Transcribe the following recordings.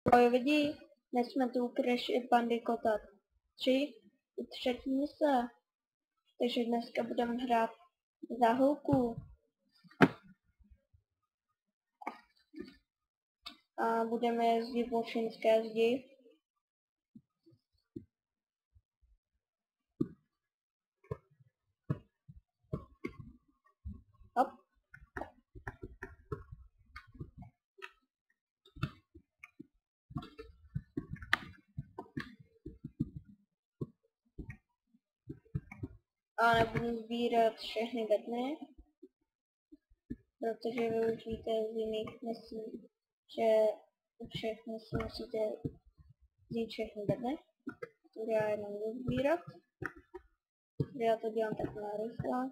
Ahoj lidi, dnes jsme tu u Crash Bandicoot 3 u třetí mise, takže dneska budeme hrát za holku a budeme jezdit po čínské zdi. Hop. A nebudu sbírat všechny bedny, protože vy už víte z jiných misí, že u všech misí musíte vzít všechny bedny, které já jenom budu sbírat. Já to dělám tak rychle.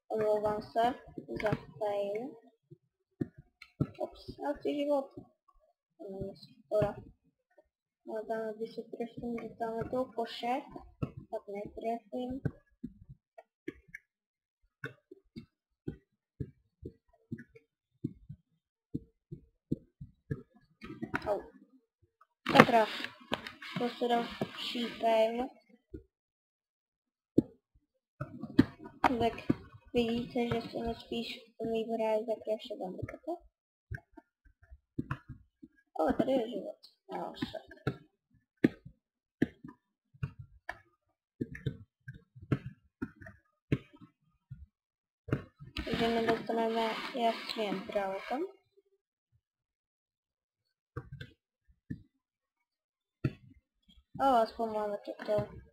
Omlouvám se za fail. Ops, a ty život. Skoro. No tam, když se trefím do tamhle toho koše, tak netrefím. Au. Sakra. To se další fail. Tak vidíte, že se mi spíš líbí hrát za Crash Bandicoot. Ale tady je život. No, sakra. Takže my dostaneme jasným brautem. A aspoň máme toto.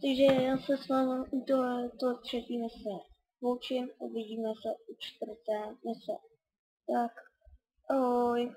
Takže já se s vámi do třetí mise loučím, uvidíme se u čtvrté mise. Tak, ahoj.